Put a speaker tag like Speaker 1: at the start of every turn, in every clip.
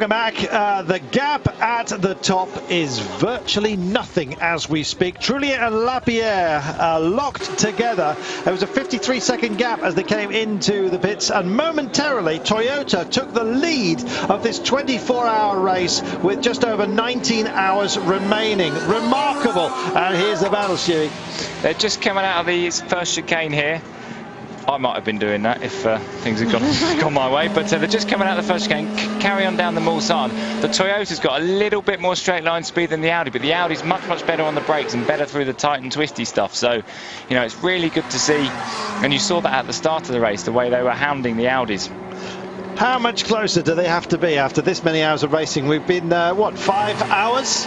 Speaker 1: Welcome back. The gap at the top is virtually nothing as we speak. Trulli and Lapierre locked together. There was a 53-second gap as they came into the pits, and momentarily Toyota took the lead of this 24-hour race with just over 19 hours remaining. Remarkable. And here's the battle, Stewie.
Speaker 2: They're just coming out of the first chicane here. I might have been doing that if things had gone my way, but they're just coming out of the first chicane, carry on down the Mulsanne. The Toyota's got a little bit more straight line speed than the Audi, but the Audi's much better on the brakes and better through the tight and twisty stuff. So, you know, it's really good to see, and you saw that at the start of the race, the way they were hounding the Audis.
Speaker 1: How much closer do they have to be after this many hours of racing? We've been, what, 5 hours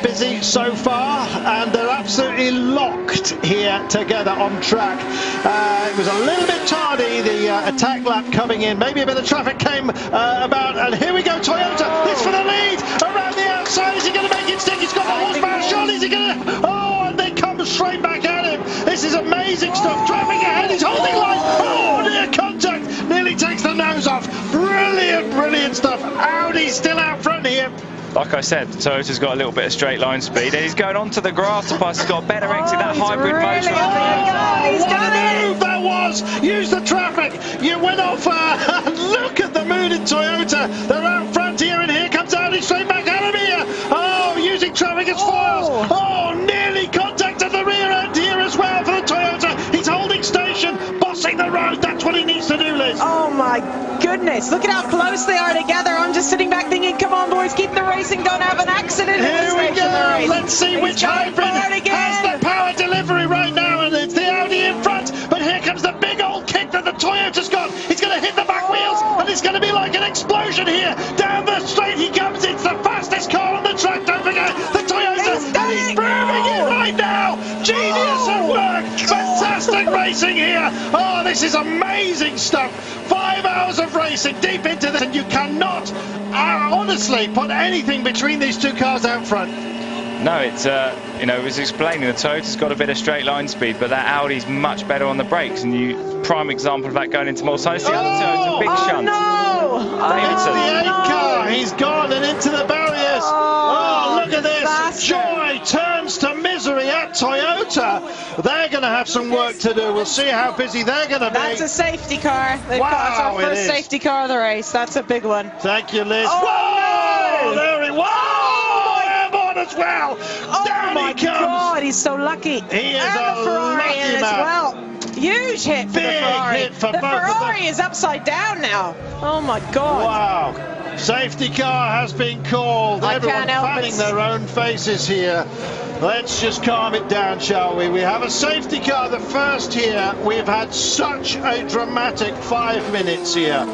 Speaker 1: busy so far, and they're absolutely locked here together on track. It was a little bit tardy, the attack lap coming in. Maybe a bit of traffic came about, and here we go, Toyota. It's for the lead around the outside. Is he going to make it stick? He's got the horsepower shot. Is he going to? Oh, and they come straight back at him. This is amazing stuff. Driving ahead, he's holding line. Oh, near contact. Nearly takes the nose off. Brilliant stuff. Audi still out front here.
Speaker 2: Like I said, Toyota's got a little bit of straight line speed. He's going on to the grass pass. He's got a better exit. That hybrid motor.
Speaker 1: What a move that was! Use the traffic. You went off. Look at the mood in Toyota. They're out front here, and here comes Audi straight back out of here. Oh, using traffic as foils. Oh, nearly contacted the rear end here as well for the Toyota. He's holding station, bossing the road. That's what he needs to do, Liz.
Speaker 3: Oh my goodness! Look at how close they are together. I'm just sitting back thinking, come on, boys, keep the racing. Don't have an accident.
Speaker 1: Here we go. Let's see which hybrid has the power delivery right now, and it's the Audi in front. But here comes the big old kick that the Toyota's got. He's going to hit the back wheels, and it's going to be like an explosion here. Down the straight he comes. It's the fastest car on the track. Don't forget the Toyota, and he's proving it right now. Genius at work. Fantastic racing here. Oh, this is amazing stuff. 5 hours of racing deep into this, and you cannot honestly put anything between these two cars out front.
Speaker 2: No, it's, you know, it was explaining the Toyota's got a bit of straight line speed, but that Audi's much better on the brakes, and prime example of that going into Mulsanne. It's the other Toyota, big shunt.
Speaker 1: It's the 8 car. He's gone and into the barriers. Oh, look at this. Joy turns to misery at Toyota. They're going to have some work to do. We'll see how busy they're going to be.
Speaker 3: That's a safety car. They've got our first safety car of the race. That's a big one.
Speaker 1: Thank you, Liz.
Speaker 3: Oh,
Speaker 1: whoa! There it was. Airborne as well.
Speaker 3: Oh
Speaker 1: Down
Speaker 3: my
Speaker 1: he comes.
Speaker 3: God, he's so lucky.
Speaker 1: He is
Speaker 3: and
Speaker 1: a
Speaker 3: the Ferrari
Speaker 1: lucky
Speaker 3: in as
Speaker 1: man.
Speaker 3: well. Huge hit for the Ferrari.
Speaker 1: Hit for
Speaker 3: the
Speaker 1: both
Speaker 3: Ferrari is upside down now. Oh my God.
Speaker 1: Wow. Safety car has been called. Everyone fanning their own faces here. Let's just calm it down, shall we? We have a safety car, the first here. We've had such a dramatic 5 minutes here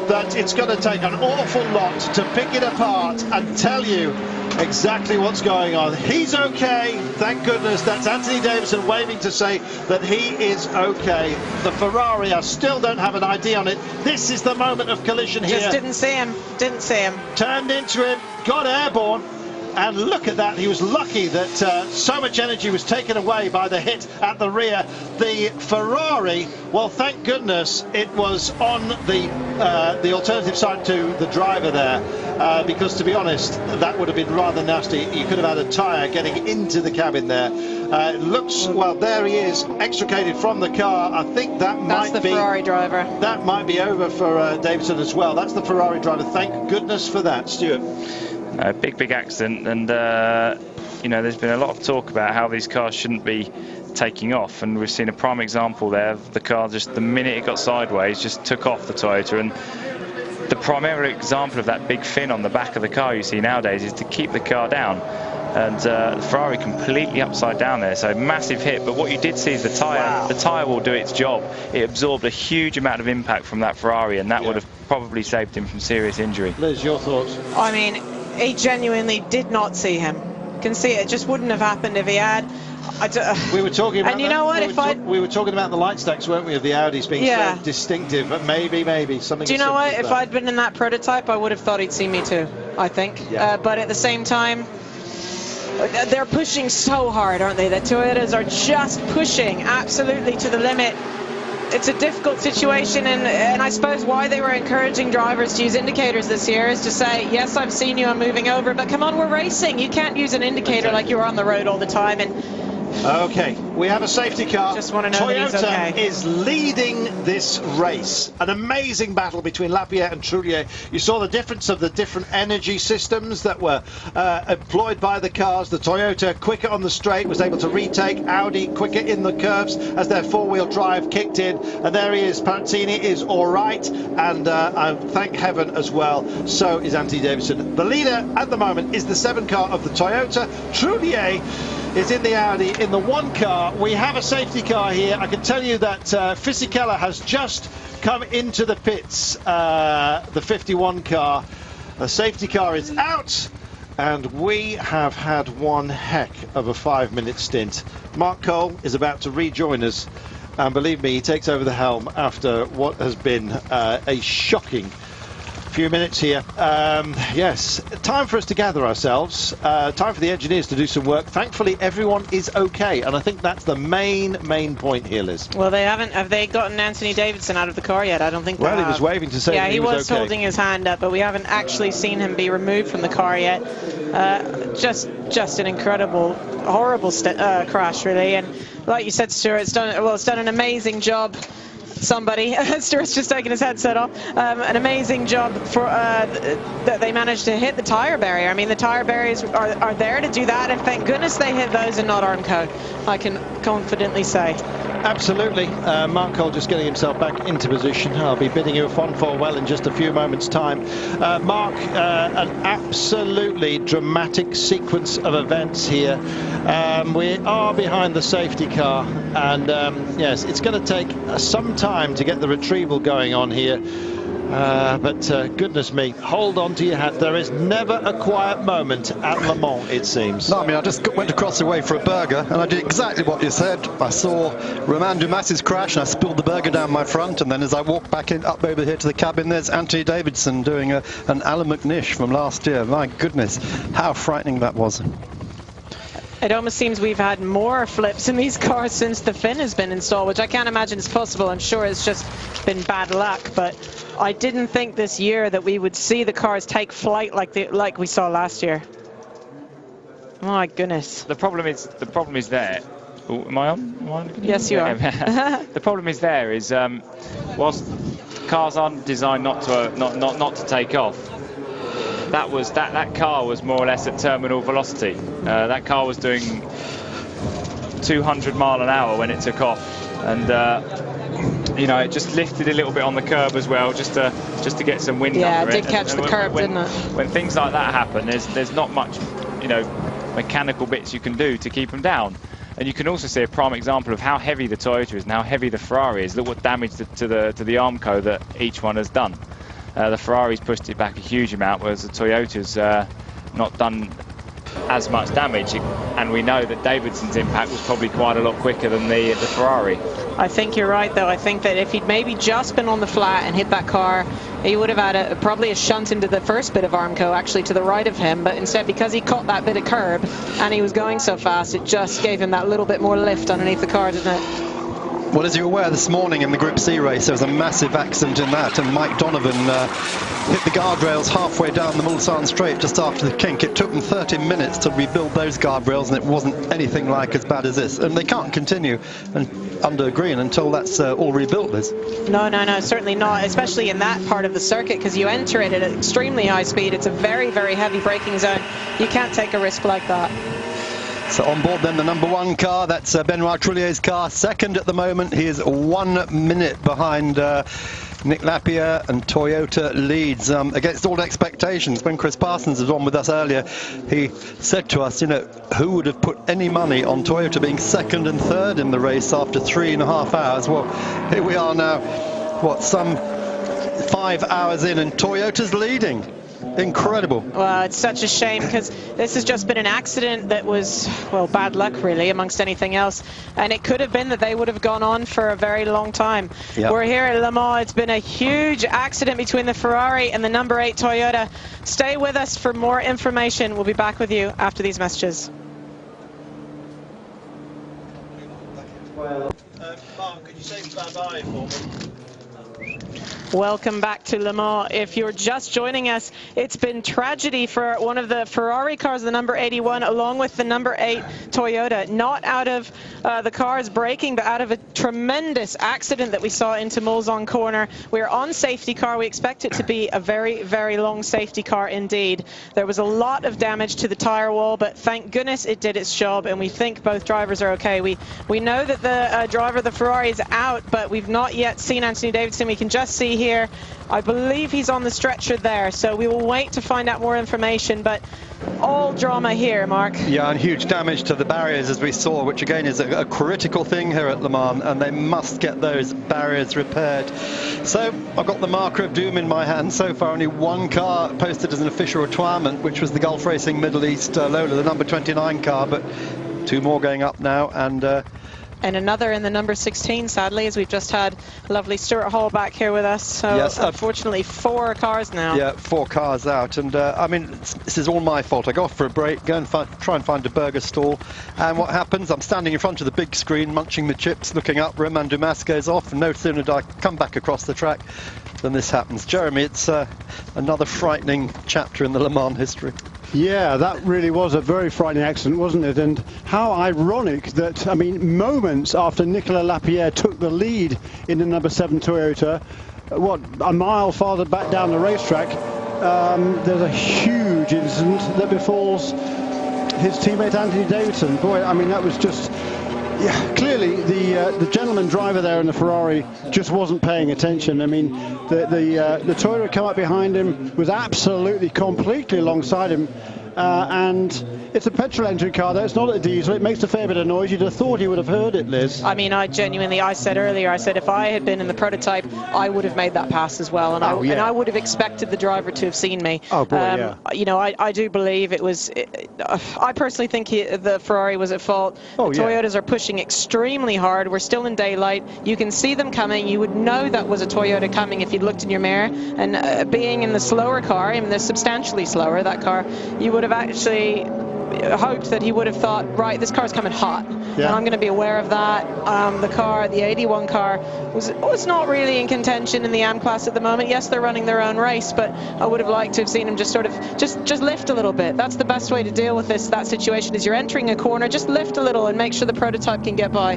Speaker 1: that it's going to take an awful lot to pick it apart and tell you exactly what's going on. He's okay, thank goodness. That's Anthony Davidson waving to say that he is okay. The Ferrari, I still don't have an idea on it. This is the moment of collision here.
Speaker 3: Just didn't see him.
Speaker 1: Turned into him, got airborne. And look at that, he was lucky that so much energy was taken away by the hit at the rear. The Ferrari, well, thank goodness it was on the alternative side to the driver there, because to be honest, that would have been rather nasty. You could have had a tyre getting into the cabin there. It looks, well, there he is, extricated from the car. I think that's
Speaker 3: the Ferrari driver.
Speaker 1: That might be over for Davidson as well. That's the Ferrari driver. Thank goodness for that, Stuart.
Speaker 2: A big accident, and you know, there's been a lot of talk about how these cars shouldn't be taking off, and we've seen a prime example there. The car, just the minute it got sideways, just took off the Toyota, and the primary example of that big fin on the back of the car you see nowadays is to keep the car down, and the Ferrari completely upside down there, so massive hit. But what you did see is the tyre. Wow. The tyre will do its job. It absorbed a huge amount of impact from that Ferrari, and that would have probably saved him from serious injury.
Speaker 1: Liz, your thoughts?
Speaker 3: I mean, he genuinely did not see him. Can see it just wouldn't have happened if he had.
Speaker 1: We were talking about,
Speaker 3: and you know what?
Speaker 1: We were talking about the light stacks, weren't we, of the Audis being so distinctive, but maybe something.
Speaker 3: Do you know what? If I'd been in that prototype, I would have thought he'd see me too. I think.
Speaker 1: Yeah.
Speaker 3: But at the same time, they're pushing so hard, aren't they? The Toyotas are just pushing absolutely to the limit. it's a difficult situation, and I suppose why they were encouraging drivers to use indicators this year is to say, yes, I've seen you, I'm moving over, but come on, we're racing. You can't use an indicator like you're on the road all the time. And
Speaker 1: okay, we have a safety car.
Speaker 3: Just want to know that he's
Speaker 1: Toyota
Speaker 3: okay.
Speaker 1: is leading this race. An amazing battle between Lapierre and Trullier. You saw the difference of the different energy systems that were employed by the cars. The Toyota quicker on the straight, was able to retake. Audi quicker in the curves as their four-wheel drive kicked in. And there he is. Parazzini is all right, and I thank heaven as well. So is Anthony Davidson. The leader at the moment is the 7 car of the Toyota. Trullier is in the Audi in the 1 car. We have a safety car here. I can tell you that Fisichella has just come into the pits, the 51 car. The safety car is out, and we have had one heck of a 5-minute stint. Mark Cole is about to rejoin us, and believe me, he takes over the helm after what has been a shocking few minutes here. Yes, time for us to gather ourselves, time for the engineers to do some work. Thankfully everyone is okay, and I think that's the main point here, Liz.
Speaker 3: well, they haven't. Have they gotten Anthony Davidson out of the car yet? I don't think they
Speaker 1: Well, he
Speaker 3: have.
Speaker 1: was waving to say
Speaker 3: yeah,
Speaker 1: that
Speaker 3: he was
Speaker 1: okay.
Speaker 3: holding his hand up, but we haven't actually seen him be removed from the car yet. Just an incredible, horrible crash, really. And like you said, Stuart, it's done an amazing job. Somebody, Stuart's just taking his headset off. An amazing job for that they managed to hit the tyre barrier. I mean, the tyre barriers are there to do that, and thank goodness they hit those and not Armco, I can confidently say.
Speaker 1: Absolutely. Mark Cole just getting himself back into position. I'll be bidding you a fond farewell in just a few moments' time. Mark, an absolutely dramatic sequence of events here. We are behind the safety car, and yes, it's going to take some time to get the retrieval going on here. But goodness me, hold on to your hat. There is never a quiet moment at Le Mans, it seems.
Speaker 4: No, I mean, I just went across the way for a burger, and I did exactly what you said. I saw Romain Dumas's crash, and I spilled the burger down my front, and then as I walked back up over here to the cabin, there's Anthony Davidson doing an Alan McNish from last year. My goodness, how frightening that was.
Speaker 3: It almost seems we've had more flips in these cars since the fin has been installed, which I can't imagine is possible. I'm sure it's just been bad luck, but I didn't think this year that we would see the cars take flight like we saw last year. My goodness.
Speaker 2: The problem is there. Oh, am I on? Am I on?
Speaker 3: Yes, you are.
Speaker 2: The problem is there is whilst cars aren't designed not to take off. That car was more or less at terminal velocity. That car was doing 200 mile an hour when it took off, and you know, it just lifted a little bit on the curb as well, just to get some wind under it.
Speaker 3: Yeah, it did catch the curb, didn't it?
Speaker 2: When things like that happen, there's not much, you know, mechanical bits you can do to keep them down. And you can also see a prime example of how heavy the Toyota is and how heavy the Ferrari is. Look what damage to the Armco that each one has done. The Ferrari's pushed it back a huge amount, whereas the Toyota's not done as much damage. And we know that Davidson's impact was probably quite a lot quicker than the Ferrari.
Speaker 3: I think you're right, though. I think that if he'd maybe just been on the flat and hit that car, he would have had probably a shunt into the first bit of Armco, actually to the right of him. But instead, because he caught that bit of curb and he was going so fast, it just gave him that little bit more lift underneath the car, didn't it?
Speaker 4: Well, as you're aware, this morning in the Group C race, there was a massive accident in that, and Mike Donovan hit the guardrails halfway down the Mulsanne Straight just after the kink. It took them 30 minutes to rebuild those guardrails, and it wasn't anything like as bad as this. And they can't continue under green until that's all rebuilt, Liz.
Speaker 3: No, certainly not, especially in that part of the circuit, because you enter it at extremely high speed. It's a very, very heavy braking zone. You can't take a risk like that.
Speaker 4: So on board then the number 1 car, that's Benoit Trullier's car, second at the moment. He is 1 minute behind Nick Lapierre, and Toyota leads against all expectations. When Chris Parsons was on with us earlier, he said to us, you know, who would have put any money on Toyota being second and third in the race after 3.5 hours? Well, here we are now, what, some 5 hours in, and Toyota's leading. Incredible.
Speaker 3: Well, it's such a shame, because this has just been an accident that was, well, bad luck really amongst anything else, and it could have been that they would have gone on for a very long time. Yep. We're here at Le Mans. It's been a huge accident between the Ferrari and the number 8 Toyota. Stay with us for more information. We'll be back with you after these messages.
Speaker 1: Well, Mark, could you Say bye-bye for me.
Speaker 3: Welcome back to Le Mans. If you're just joining us, it's been tragedy for one of the Ferrari cars, the number 81, along with the number 8 Toyota. Not out of the cars braking, but out of a tremendous accident that we saw into Mulsanne corner. We're on safety car. We expect it to be a very, very long safety car indeed. There was a lot of damage to the tire wall, but thank goodness it did its job, and we think both drivers are okay. We know that the driver of the Ferrari is out, but we've not yet seen Anthony Davidson. We can just see here, I believe he's on the stretcher there, so we will wait to find out more information, but all drama here, Mark.
Speaker 4: Yeah, and huge damage to the barriers, as we saw, which again is a critical thing here at Le Mans, and they must get those barriers repaired. So I've got the marker of doom in my hand. So far only one car posted as an official retirement, which was the Gulf Racing Middle East Lola, the number 29 car, but two more going up now, and
Speaker 3: another in the number 16, sadly, as we've just had lovely Stuart Hall back here with us. So
Speaker 4: yes,
Speaker 3: unfortunately, 4 cars now.
Speaker 4: Yeah, 4 cars out. And I mean, this is all my fault. I go off for a break, go and try and find a burger stall. And what happens? I'm standing in front of the big screen, munching the chips, looking up. Romain Dumas goes off. And no sooner do I come back across the track than this happens. Jeremy, it's another frightening chapter in the Le Mans history.
Speaker 5: Yeah, that really was a very frightening accident, wasn't it? And how ironic that, I mean, moments after Nicolas Lapierre took the lead in the number 7 Toyota, what, a mile farther back down the racetrack, there's a huge incident that befalls his teammate Anthony Davidson. Boy, I mean, that was just... Yeah, clearly the gentleman driver there in the Ferrari just wasn't paying attention. I mean, the Toyota come up behind him, was absolutely completely alongside him, and it's a petrol engine car though, it's not a diesel. It makes a fair bit of noise. You'd have thought he would have heard it, Liz.
Speaker 3: I mean, I said earlier, if I had been in the prototype, I would have made that pass as well, and I would have expected the driver to have seen me.
Speaker 5: Oh boy, yeah.
Speaker 3: You know, I do believe it was. I personally think the Ferrari was at fault. The Toyotas are pushing extremely hard. We're still in daylight. You can see them coming. You would know that was a Toyota coming if you'd looked in your mirror. And being in the slower car, I mean, they're substantially slower, that car, you would have actually hoped that he would have thought, right, this car's coming hot, and I'm going to be aware of that. The 81 car was not really in contention in the AM class at the moment. Yes, they're running their own race, but I would have liked to have seen him just sort of just lift a little bit. That's the best way to deal with that situation. Is you're entering a corner, just lift a little and make sure the prototype can get by.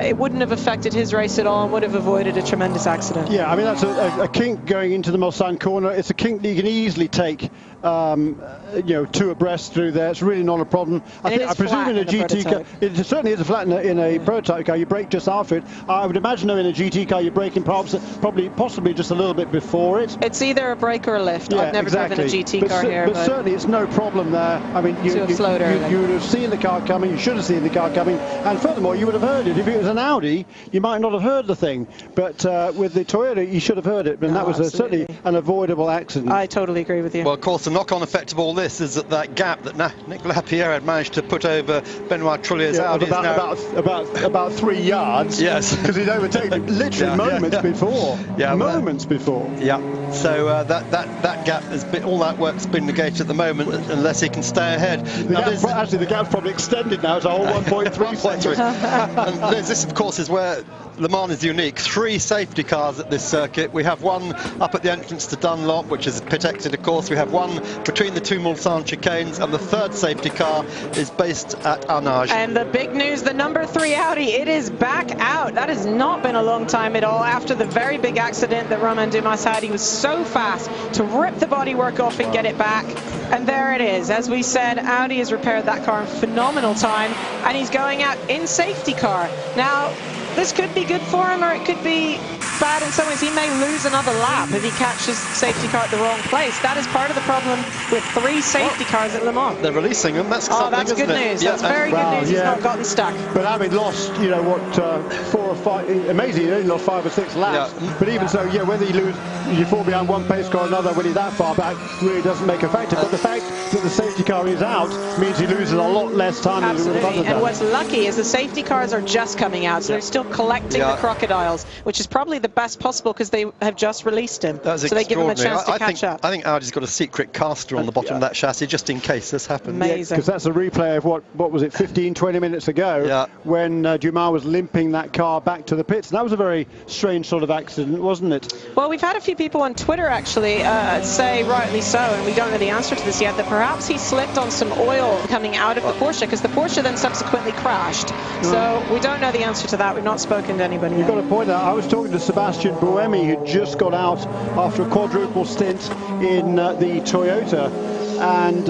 Speaker 3: It wouldn't have affected his race at all and would have avoided a tremendous accident.
Speaker 5: Yeah, I mean, that's a kink going into the Mulsanne corner. It's a kink that you can easily take two abreast through there. It's really not a problem. I presume in a GT car, it certainly is a flat in a prototype car. You brake just after it. I would imagine though in a GT car you're braking possibly just a little bit before it.
Speaker 3: It's either a brake or a lift. I've never driven a GT car here.
Speaker 5: But certainly it's no problem there. I mean, you would have seen the car coming. You should have seen the car coming. And furthermore, you would have heard it. If it was an Audi, you might not have heard the thing. But with the Toyota, you should have heard it. And that was certainly an avoidable accident.
Speaker 3: I totally agree with you.
Speaker 4: Well, of course, the knock-on effect of all this is that gap that Nicolas Lapierre had managed to put over Benoit Trullier's Audi
Speaker 5: about 3 yards.
Speaker 4: Yes,
Speaker 5: because he'd overtaken literally moments before. Moments before.
Speaker 4: Yeah. So that gap has been, all that work's been negated at the moment unless he can stay ahead.
Speaker 5: Actually, the gap's probably extended now. It's a whole 1.3.
Speaker 4: And Liz, this of course is where Le Mans is unique. 3 safety cars at this circuit. We have one up at the entrance to Dunlop, which is pit exit, of course. We have one between the 2 Mulsanne chicanes, and the 3rd safety car is based at Arnage.
Speaker 3: And the big news, the number 3 Audi, it is back out. That has not been a long time at all. After the very big accident that Romain Dumas had, he was so fast to rip the bodywork off and get it back. And there it is. As we said, Audi has repaired that car in phenomenal time, and he's going out in safety car. Now, this could be good for him, or it could be bad in some ways. He may lose another lap if he catches safety car at the wrong place. That is part of the problem with 3 safety cars at Le Mans.
Speaker 4: They're releasing them. That's something,
Speaker 3: that's good news. That's very good news. He's not gotten stuck.
Speaker 5: But having lost, 4 or 5, amazing, he only lost 5 or 6 laps. But even so, whether you fall behind one pace car or another when he's that far back really doesn't make a factor. But the fact that the safety car is out means he loses a lot less time than he would have otherwise.
Speaker 3: And what's lucky is the safety cars are just coming out, so they're still collecting the crocodiles, which is probably the best possible because they have just released him.
Speaker 4: That's
Speaker 3: so they give him a chance to catch up.
Speaker 4: I think Audi's got a secret caster on the bottom of that chassis just in case this happens.
Speaker 3: Amazing.
Speaker 5: Because that's a replay of what was it, 15-20 minutes ago, when Dumas was limping that car back to the pits. And that was a very strange sort of accident, wasn't it?
Speaker 3: Well, we've had a few people on Twitter actually say, rightly so, and we don't know the answer to this yet, that perhaps he slipped on some oil coming out of the Porsche, because the Porsche then subsequently crashed. So we don't know the answer to that. We've not spoken to anybody.
Speaker 5: You've got to point out, I was talking to Sebastian Buemi, who just got out after a quadruple stint in the Toyota, and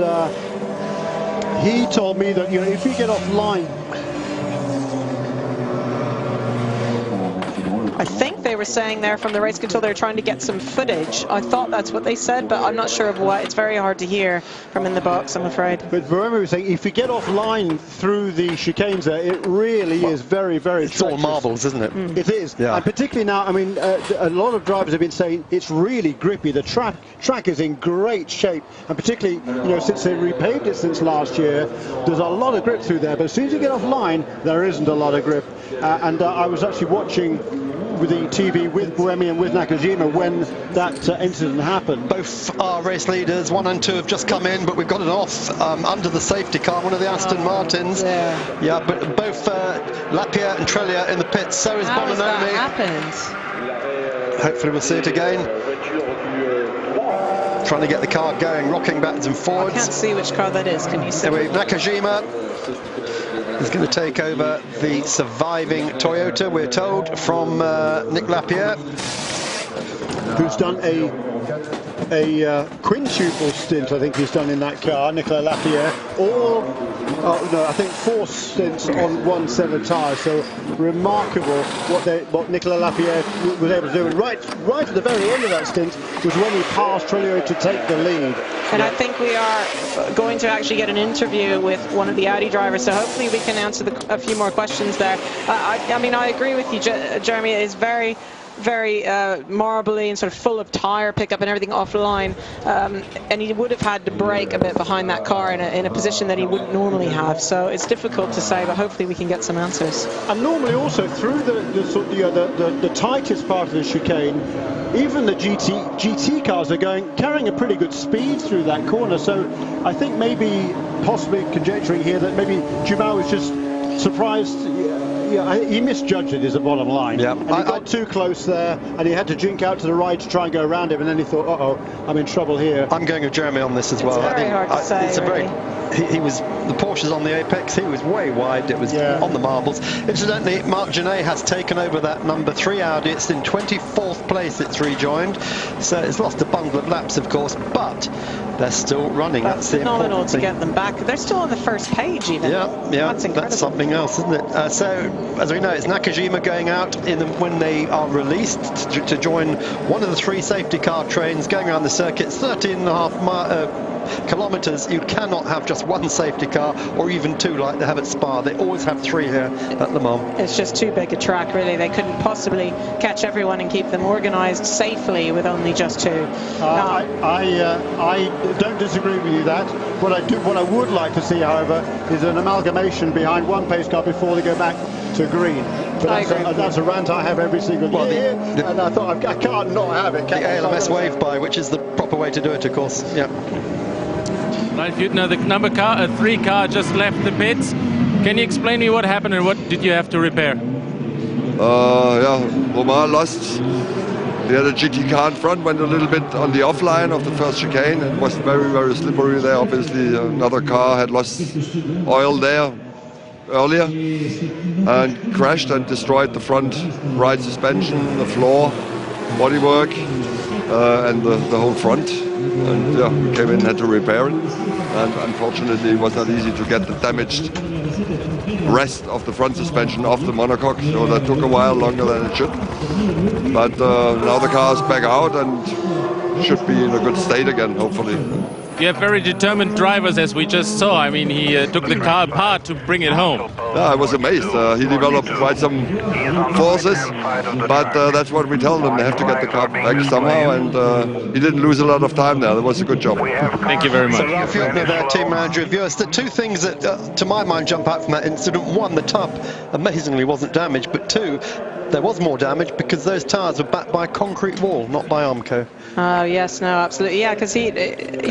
Speaker 5: he told me that, you know, if you get offline,
Speaker 3: I think they were saying there from the race control they're trying to get some footage. I thought that's what they said, but I'm not sure of what. It's very hard to hear from in the box, I'm afraid.
Speaker 5: But Buemi was saying if you get offline through the chicanes there, it really is very, very
Speaker 4: It's all marbles, isn't it?
Speaker 5: It is.
Speaker 4: Yeah.
Speaker 5: And particularly now, I mean, a lot of drivers have been saying it's really grippy. The track is in great shape, and particularly, you know, since they repaved it since last year, there's a lot of grip through there. But as soon as you get offline, there isn't a lot of grip. And I was actually watching with the TV with Buemi and with Nakajima when that incident happened.
Speaker 4: Both our race leaders, 1 and 2, have just come in, but we've got it off under the safety car, one of the Aston Martins. Yeah, but both Lapierre and Trelia in the pits. So is
Speaker 3: How
Speaker 4: Boninoli.
Speaker 3: has that happened?
Speaker 4: Hopefully we'll see it again. Trying to get the car going, rocking backwards and forwards.
Speaker 3: I can't see which car that is. Can you see?
Speaker 4: Anyway, Nakajima is going to take over the surviving Toyota, we're told, from Nick Lapierre,
Speaker 5: who's done a quintuple stint, I think he's done in that car, Nicolas Lapierre, I think 4 stints on one set of tyres. So remarkable what Nicolas Lapierre was able to do. And right at the very end of that stint was when he passed Trelio to take the lead.
Speaker 3: And I think we are going to actually get an interview with one of the Audi drivers, so hopefully we can answer a few more questions there. I mean, I agree with you, Jeremy. It is very marbly and sort of full of tire pickup and everything offline, and he would have had to brake a bit behind that car in a position that he wouldn't normally have, so it's difficult to say, but hopefully we can get some answers.
Speaker 5: And normally also through the tightest part of the chicane, even the GT cars are carrying a pretty good speed through that corner, so I think maybe possibly conjecturing here that maybe Dumas was just surprised. Yeah, he misjudged it, is the bottom line.
Speaker 4: Yeah.
Speaker 5: And he got too close there, and he had to jink out to the right to try and go around him, and then he thought, uh-oh, I'm in trouble here.
Speaker 4: I'm going with Jeremy on this as well.
Speaker 3: It's very hard to say,
Speaker 4: it's he was, the Porsche's on the apex, he was way wide, it was on the marbles. Incidentally, Marc Gené has taken over that number 3 Audi. It's in 24th place, it's rejoined, so it's lost a bundle of laps, of course, but they're still running. That's the
Speaker 3: phenomenal
Speaker 4: important
Speaker 3: to
Speaker 4: thing.
Speaker 3: get them back. They're still on the first page even.
Speaker 4: Yeah,
Speaker 3: That's incredible.
Speaker 4: that's something else, isn't it? So, as we know, it's Nakajima going out when they are released to join one of the 3 safety car trains going around the circuit. 13.5 kilometres. You cannot have just 1 safety car or even 2 like they have at Spa. They always have 3 here at Le Mans.
Speaker 3: It's just too big a track, really. They couldn't possibly catch everyone and keep them organised safely with only just 2.
Speaker 5: I don't disagree with you that. What I would like to see, however, is an amalgamation behind one pace car before they go back to green. But that's a rant I have every single year, and I thought I can't not have it.
Speaker 4: The ALMS wave by, which is the proper way to do it, of course. Yeah.
Speaker 6: Ralf Hüttner, the number 3 car just left the pits. Can you explain me what happened and what did you have to repair?
Speaker 7: Romain lost. He had a GT car in front, went a little bit on the offline of the first chicane. It was very, very slippery there. Obviously, another car had lost oil there earlier and crashed and destroyed the front right suspension, the floor, bodywork, and the whole front. And we came in and had to repair it. And unfortunately, it was not easy to get the damaged rest of the front suspension off the monocoque, so that took a while, longer than it should. But now the car is back out and should be in a good state again, hopefully.
Speaker 6: You have very determined drivers, as we just saw. I mean, he took the car apart to bring it home.
Speaker 7: Yeah, I was amazed. He developed quite some forces, but that's what we tell them. They have to get the car back somehow, and he didn't lose a lot of time there. That was a good job.
Speaker 6: Thank you very much.
Speaker 4: So Ralf Hüttner, their team manager of yours. The 2 things that, to my mind, jump out from that incident. 1, the tub amazingly wasn't damaged, but 2, there was more damage because those tyres were backed by a concrete wall, not by Armco.
Speaker 3: Oh, yes, no, absolutely. Yeah, because he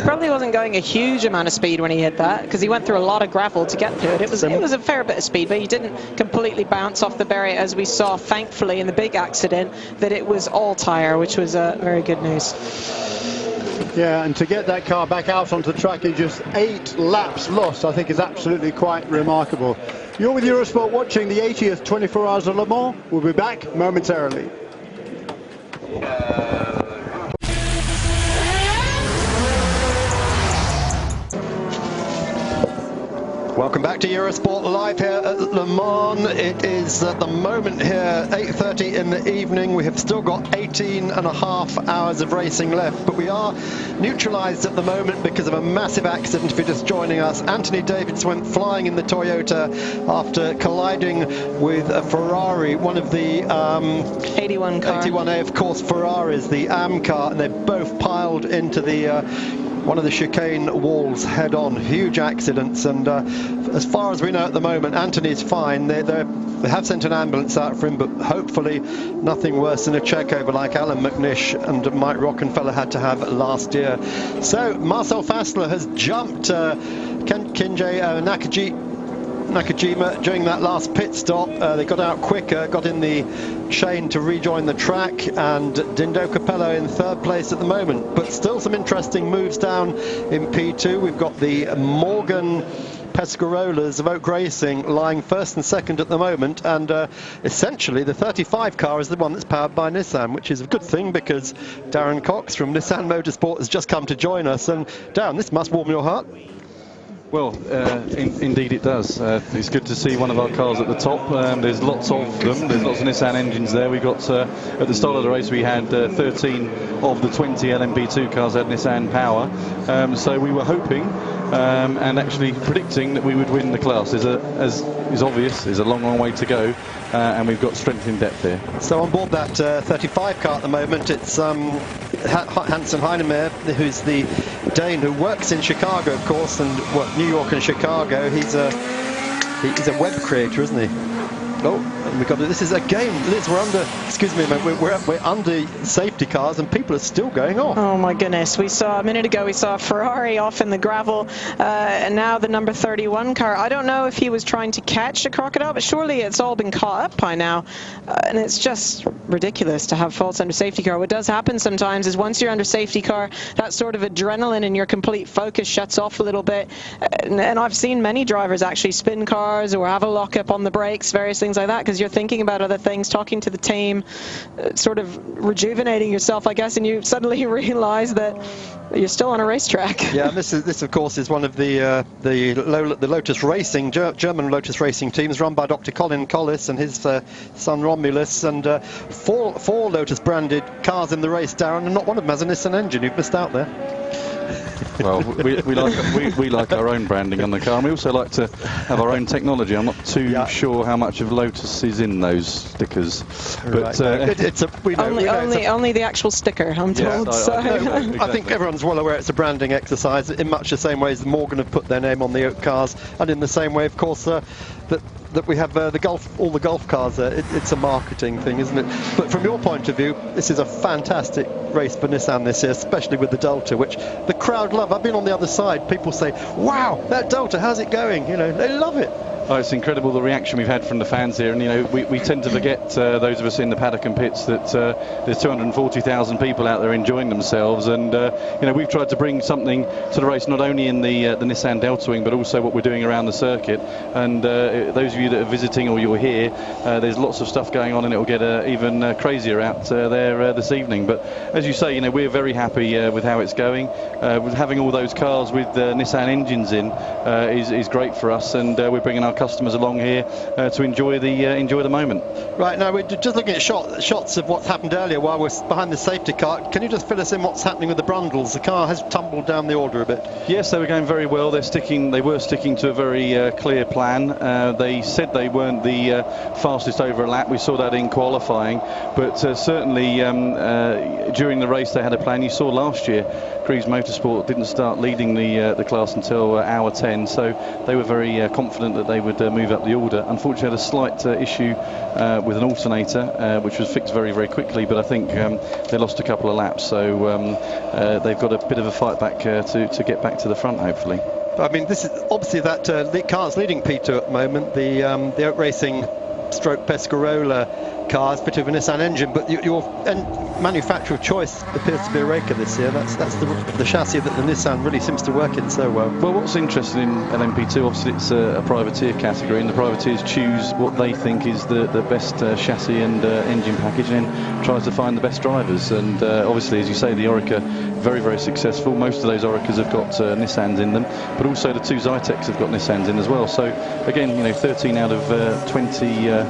Speaker 3: probably wasn't going a huge amount of speed when he hit that, because he went through a lot of gravel to get to it. It was a fair bit of speed, but he didn't completely bounce off the barrier, as we saw, thankfully, in the big accident, that it was all tyre, which was very good news.
Speaker 5: Yeah, and to get that car back out onto the track in just 8 laps lost, I think is absolutely quite remarkable. You're with Eurosport watching the 80th 24 Hours of Le Mans. We'll be back momentarily.
Speaker 4: Welcome back to Eurosport Live here at Le Mans. It is at the moment here 8:30 in the evening. We have still got 18.5 hours of racing left, but we are neutralised at the moment because of a massive accident. If you're just joining us, Anthony Davis went flying in the Toyota after colliding with a Ferrari, one of the
Speaker 3: 81 car.
Speaker 4: 81A, of course, Ferraris, the AM car, and they both piled into the one of the chicane walls head on. Huge accidents, and as far as we know at the moment, Anthony's fine. They have sent an ambulance out for him, but hopefully nothing worse than a checkover like Alan McNish and Mike Rockenfeller had to have last year. So Marcel Fassler has jumped Kinjay Nakajima during that last pit stop. They got out quicker, got in the chain to rejoin the track, and Dindo Capello in 3rd place at the moment. But still some interesting moves down in P2. We've got the Morgan Pescarolas of Oak Racing lying 1st and 2nd at the moment, and essentially the 35 car is the one that's powered by Nissan, which is a good thing because Darren Cox from Nissan Motorsport has just come to join us. And Darren, this must warm your heart.
Speaker 8: Well, indeed it does. It's good to see one of our cars at the top. There's lots of them. There's lots of Nissan engines there. We got at the start of the race we had 13 of the 20 LMP2 cars had Nissan power. So we were hoping and actually predicting that we would win the class. As is obvious, there's a long way to go, and we've got strength in depth here.
Speaker 4: So on board that 35 car at the moment, it's Hansen Heinemeier, who's the Dane who works in Chicago, of course, and New York and Chicago. He's a web creator, isn't he? Oh, and we got this is again, Liz. We're under. Excuse me, we're under safety cars, and people are still going off.
Speaker 3: Oh my goodness! We saw a minute ago. We saw a Ferrari off in the gravel, and now the number 31 car. I don't know if he was trying to catch a crocodile, but surely it's all been caught up by now, and it's just ridiculous to have faults under safety car. What does happen sometimes is once you're under safety car, that sort of adrenaline and your complete focus shuts off a little bit, and I've seen many drivers actually spin cars or have a lockup on the brakes, various things like that, because you're thinking about other things, talking to the team, sort of rejuvenating yourself, I guess, and you suddenly realize that you're still on a racetrack.
Speaker 4: Yeah, and this of course is one of the Lotus Racing, German Lotus Racing teams, run by Dr. Colin Collis and his son Romulus, and four Lotus branded cars in the race, Darren, and not one of them has a Nissan engine. You've missed out there.
Speaker 8: Well, we like our own branding on the car, and we also like to have our own technology. I'm not too sure how much of Lotus is in those stickers, but
Speaker 3: only the actual sticker, I'm told.
Speaker 8: Exactly.
Speaker 4: I think everyone's well aware it's a branding exercise in much the same way as Morgan have put their name on the Oak cars, and in the same way, of course, that we have all the Golf cars there. It's a marketing thing, isn't it? But from your point of view, this is a fantastic race for Nissan this year, especially with the Delta, which the crowd love. I've been on the other side. People say, wow, that Delta, how's it going? You know, they love it.
Speaker 8: Oh, it's incredible the reaction we've had from the fans here, and you know we tend to forget, those of us in the paddock and pits, that there's 240,000 people out there enjoying themselves, and you know we've tried to bring something to the race, not only in the Nissan Delta Wing, but also what we're doing around the circuit. And those of you that are visiting or you're here, there's lots of stuff going on, and it will get even crazier out there this evening. But as you say, you know we're very happy with how it's going. With having all those cars with Nissan engines in is great for us, and we're bringing our customers along here to enjoy the moment.
Speaker 4: Right, now we're just looking at shots of what's happened earlier while we're behind the safety car. Can you just fill us in what's happening with the Brundles? The car has tumbled down the order a bit.
Speaker 8: Yes, they were going very well. They were sticking to a very clear plan. They said they weren't the fastest over a lap. We saw that in qualifying, but certainly during the race they had a plan. You saw last year Crees Motorsport didn't start leading the class until hour 10, so they were very confident that they would move up the order. Unfortunately, had a slight issue with an alternator, which was fixed very, very quickly, but I think they lost a couple of laps, so they've got a bit of a fight back to get back to the front, hopefully.
Speaker 4: I mean, this is obviously that the car's leading P2 at the moment, the Oak Racing stroke Pescarola car is a bit of a Nissan engine, but your manufacturer of choice appears to be a Reka this year. That's the chassis that the Nissan really seems to work in so well.
Speaker 8: Well, what's interesting in LMP2, obviously it's a privateer category, and the privateers choose what they think is the best chassis and engine package, and then tries to find the best drivers. And obviously, as you say, the Oreca, very, very successful. Most of those Orecas have got Nissans in them, but also the two Zytecs have got Nissans in as well. So again, 13 out of 20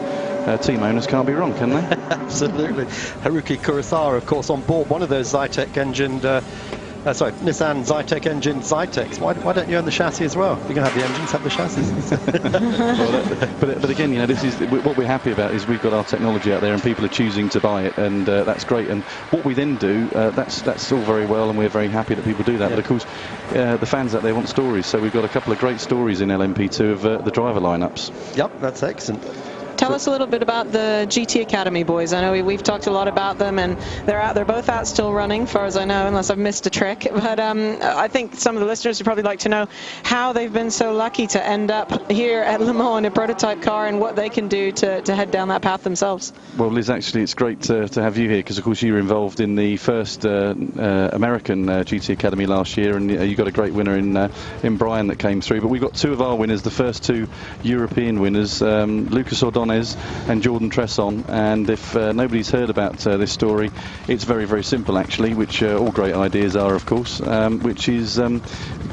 Speaker 8: team owners can't be wrong, can they?
Speaker 4: Absolutely. Haruki Kurosawa, of course, on board one of those Zytec engined, Nissan Zytec engine Zytecs. Why don't you own the chassis as well? You're going to have the engines, have the chassis.
Speaker 8: But again, this is what we're happy about, is we've got our technology out there and people are choosing to buy it, and that's great. And what we then do, that's all very well, and we're very happy that people do that. Yeah. But of course, the fans out there want stories, so we've got a couple of great stories in LMP2 of the driver lineups.
Speaker 4: Yep, that's excellent.
Speaker 3: Tell us a little bit about the GT Academy boys. I know we've talked a lot about them, and they're both out still running, as far as I know, unless I've missed a trick. But I think some of the listeners would probably like to know how they've been so lucky to end up here at Le Mans in a prototype car, and what they can do to head down that path themselves.
Speaker 8: Well, Liz, actually, it's great to have you here, because, of course, you were involved in the first American GT Academy last year, and you got a great winner in Brian that came through. But we've got two of our winners, the first two European winners, Lucas Ordonez and Jordan Tresson. And if nobody's heard about this story, it's very, very simple, actually, which all great ideas are, of course, which is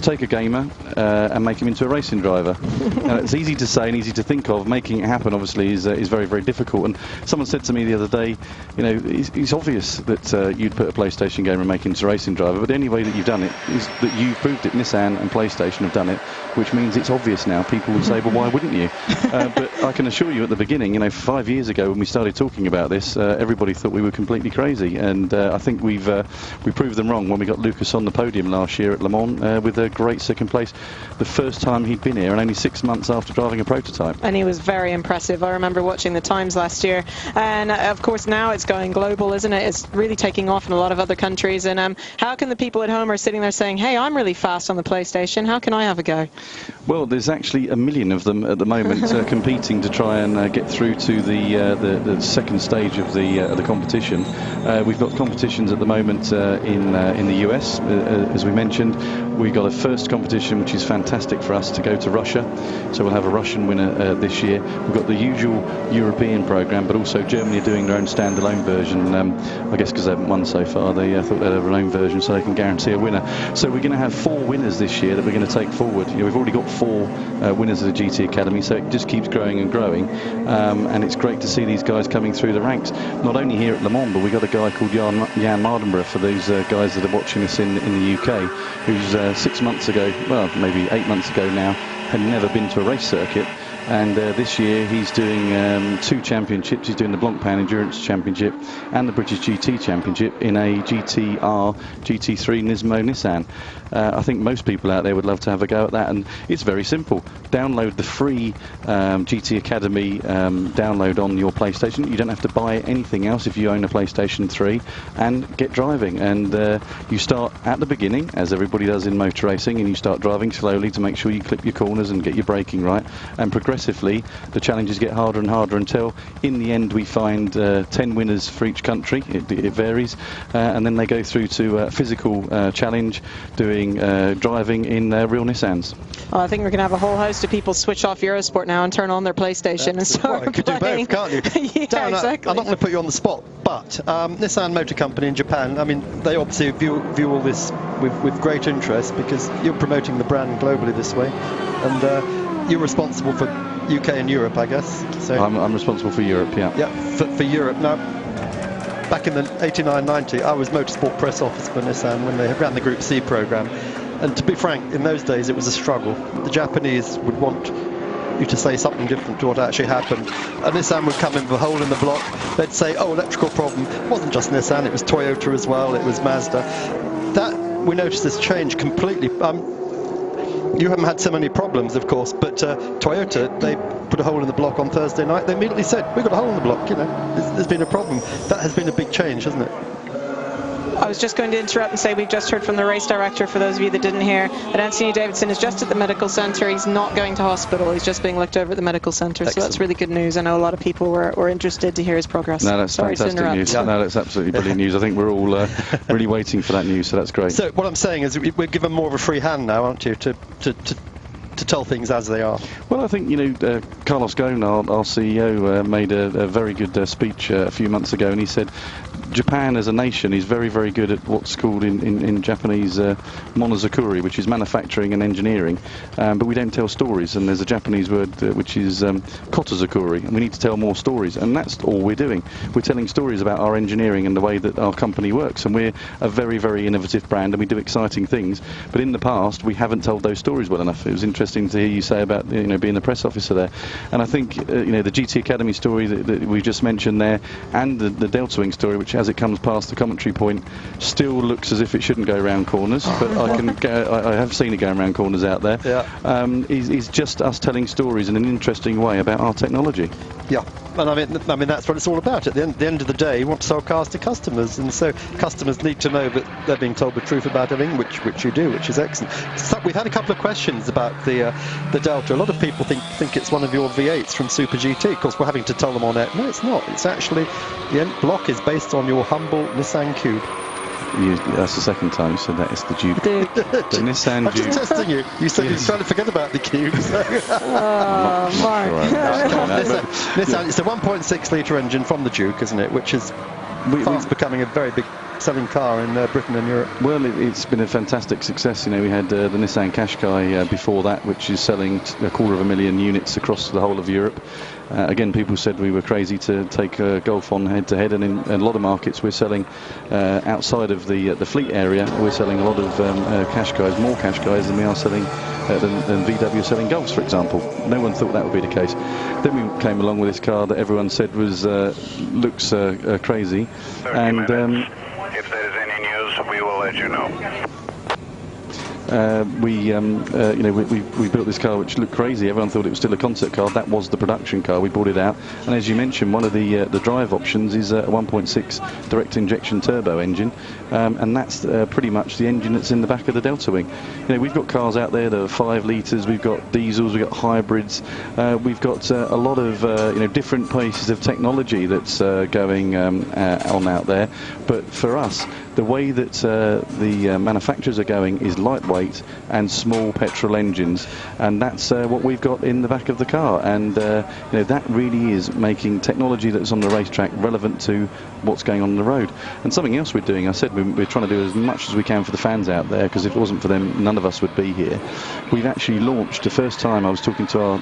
Speaker 8: take a gamer and make him into a racing driver. Now, it's easy to say and easy to think of. Making it happen, obviously, is very, very difficult. And someone said to me the other day, it's obvious that you'd put a PlayStation gamer and make him into a racing driver, but the only way that you've done it is that you've proved it. Nissan and PlayStation have done it, which means it's obvious now. People would say, well, why wouldn't you? But I can assure you, at the beginning, 5 years ago when we started talking about this, everybody thought we were completely crazy, and I think we proved them wrong when we got Lucas on the podium last year at Le Mans with a great second place, the first time he'd been here, and only 6 months after driving a prototype.
Speaker 3: And he was very impressive. I remember watching the times last year, and of course now it's going global, isn't it? It's really taking off in a lot of other countries. And how can the people at home are sitting there saying, hey, I'm really fast on the PlayStation, how can I have a go?
Speaker 8: Well, there's actually a million of them at the moment competing to try and get through to the second stage of the competition. We've got competitions at the moment in the US, as we mentioned. We got a first competition, which is fantastic for us, to go to Russia. So we'll have a Russian winner this year. We've got the usual European program, but also Germany are doing their own standalone version. I guess because they haven't won so far, they thought they'd have their own version so they can guarantee a winner. So we're going to have 4 winners this year that we're going to take forward. We've already got 4 winners of the GT Academy, so it just keeps growing and growing. And it's great to see these guys coming through the ranks, not only here at Le Mans, but we've got a guy called Jan Mardenborough, for those guys that are watching us in the UK, who's 6 months ago, well, maybe 8 months ago now, had never been to a race circuit. And this year he's doing 2 championships. He's doing the Blancpain Endurance Championship and the British GT Championship in a GTR GT3 Nismo Nissan. I think most people out there would love to have a go at that, and it's very simple. Download the free GT Academy download on your PlayStation. You don't have to buy anything else if you own a PlayStation 3, and get driving. And you start at the beginning, as everybody does in motor racing, and you start driving slowly to make sure you clip your corners and get your braking right, and progressively the challenges get harder and harder until in the end we find 10 winners for each country. It varies, and then they go through to a physical challenge, doing driving in real Nissans.
Speaker 3: Well, I think we're going to have a whole host of people switch off Eurosport now and turn on their PlayStation and start
Speaker 4: you could
Speaker 3: playing.
Speaker 4: do both, can't you?
Speaker 3: Yeah,
Speaker 4: Darren,
Speaker 3: exactly.
Speaker 4: I'm not going to put you on the spot, but Nissan Motor Company in Japan, I mean, they obviously view all this with great interest, because you're promoting the brand globally this way, and you're responsible for UK and Europe, I guess. So
Speaker 8: I'm responsible for Europe, yeah.
Speaker 4: Yeah, for Europe. Now, back in the 89-90, I was motorsport press officer for Nissan when they ran the Group C program. And to be frank, in those days it was a struggle. The Japanese would want you to say something different to what actually happened. And Nissan would come in with a hole in the block. They'd say, oh, electrical problem. It wasn't just Nissan, it was Toyota as well, it was Mazda. That, we noticed this change completely. you haven't had so many problems, of course, but Toyota, they put a hole in the block on Thursday night. They immediately said, we've got a hole in the block, you know, there's been a problem. That has been a big change, hasn't it?
Speaker 3: I was just going to interrupt and say we've just heard from the race director, for those of you that didn't hear, that Anthony Davidson is just at the medical centre. He's not going to hospital. He's just being looked over at the medical centre. So that's really good news. I know a lot of people were interested to hear his progress.
Speaker 8: No, that's fantastic news. No, that's absolutely brilliant news. I think we're all really waiting for that news, so that's great.
Speaker 4: So what I'm saying is we're given more of a free hand now, aren't you, to tell things as they are?
Speaker 8: Well, I think, you know, Carlos Ghosn, our CEO, made a very good speech a few months ago, and he said Japan as a nation is very, very good at what's called in Japanese monozukuri, which is manufacturing and engineering, but we don't tell stories, and there's a Japanese word which is kotozukuri, and we need to tell more stories, and that's all we're doing. We're telling stories about our engineering and the way that our company works, and we're a very, very innovative brand, and we do exciting things, but in the past we haven't told those stories well enough. It was interesting to hear you say about, you know, being the press officer there, and I think you know, the GT Academy story that we just mentioned there, and the Delta Wing story, which as it comes past the commentary point still looks as if it shouldn't go around corners, but I have seen it going around corners out there. Yeah. Is just us telling stories in an interesting way about our technology.
Speaker 4: Yeah, and I mean that's what it's all about. At the end of the day, you want to sell cars to customers, and so customers need to know that they're being told the truth about everything, which you do, which is excellent. So we've had a couple of questions about the Delta. A lot of people think it's one of your V8s from Super GT. Of course, we're having to tell them on air. No, it's not. It's actually, the end block is based on your humble Nissan Cube.
Speaker 8: That's the second time you said that. It's the Duke. The Nissan Duke.
Speaker 4: I'm just testing you. You said you're trying to forget about the Cube. So. Nissan, it's a 1.6 litre engine from the Duke, isn't it? Which is fast becoming a very big selling car in Britain and Europe.
Speaker 8: Well, it's been a fantastic success. You know, we had the Nissan Qashqai before that, which is selling 250,000 units across the whole of Europe. Again, people said we were crazy to take Golf on head-to-head, and in a lot of markets we're selling outside of the fleet area. We're selling a lot of Qashqais, more Qashqais than we are selling than VW selling Golfs, for example. No one thought that would be the case. Then we came along with this car that everyone said was looks crazy, and
Speaker 9: if there is any news, we will let you know.
Speaker 8: You know, we built this car which looked crazy. Everyone thought it was still a concept car. That was the production car. We brought it out, and as you mentioned, one of the drive options is a 1.6 direct injection turbo engine, and that's pretty much the engine that's in the back of the Delta Wing. You know, we've got cars out there that are 5 litres. We've got diesels. We've got hybrids. We've got a lot of you know, different pieces of technology that's going on out there. But for us, the way that the manufacturers are going is lightweight and small petrol engines, and that's what we've got in the back of the car, and you know, that really is making technology that's on the racetrack relevant to what's going on the road. And something else we're doing, I said we're trying to do as much as we can for the fans out there, because if it wasn't for them, none of us would be here. We've actually launched, the first time, I was talking to our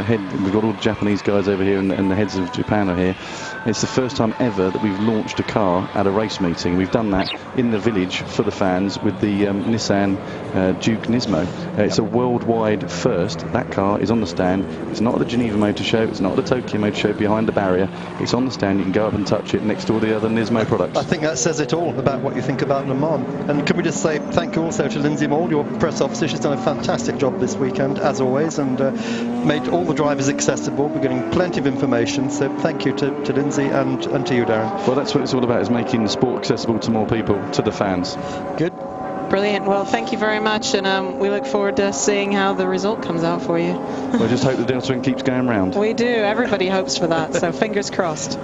Speaker 8: head, we've got all the Japanese guys over here, and the heads of Japan are here. It's the first time ever that we've launched a car at a race meeting. We've done that in the village for the fans with the Nissan Duke Nismo. It's a worldwide first. That car is on the stand. It's not at the Geneva Motor Show. It's not at the Tokyo Motor Show behind the barrier. It's on the stand. You can go up and touch it next to all the other Nismo products.
Speaker 4: I think that says it all about what you think about Le Mans. And can we just say thank you also to Lindsay Moore, your press officer. She's done a fantastic job this weekend, as always, and made all the drivers accessible. We're getting plenty of information, so thank you to Lindsay and to you, Darren.
Speaker 8: Well, that's what it's all about, is making the sport accessible to more people, to the fans.
Speaker 4: Good.
Speaker 3: Brilliant. Well, thank you very much, and we look forward to seeing how the result comes out for you.
Speaker 8: I just hope the Delta Wing keeps going round.
Speaker 3: We do. Everybody hopes for that, so fingers crossed.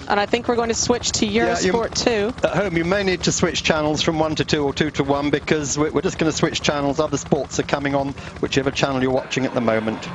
Speaker 3: And I think we're going to switch to Eurosport 2.
Speaker 4: At home, you may need to switch channels from 1 to 2 or 2 to 1, because we're just going to switch channels. Other sports are coming on, whichever channel you're watching at the moment.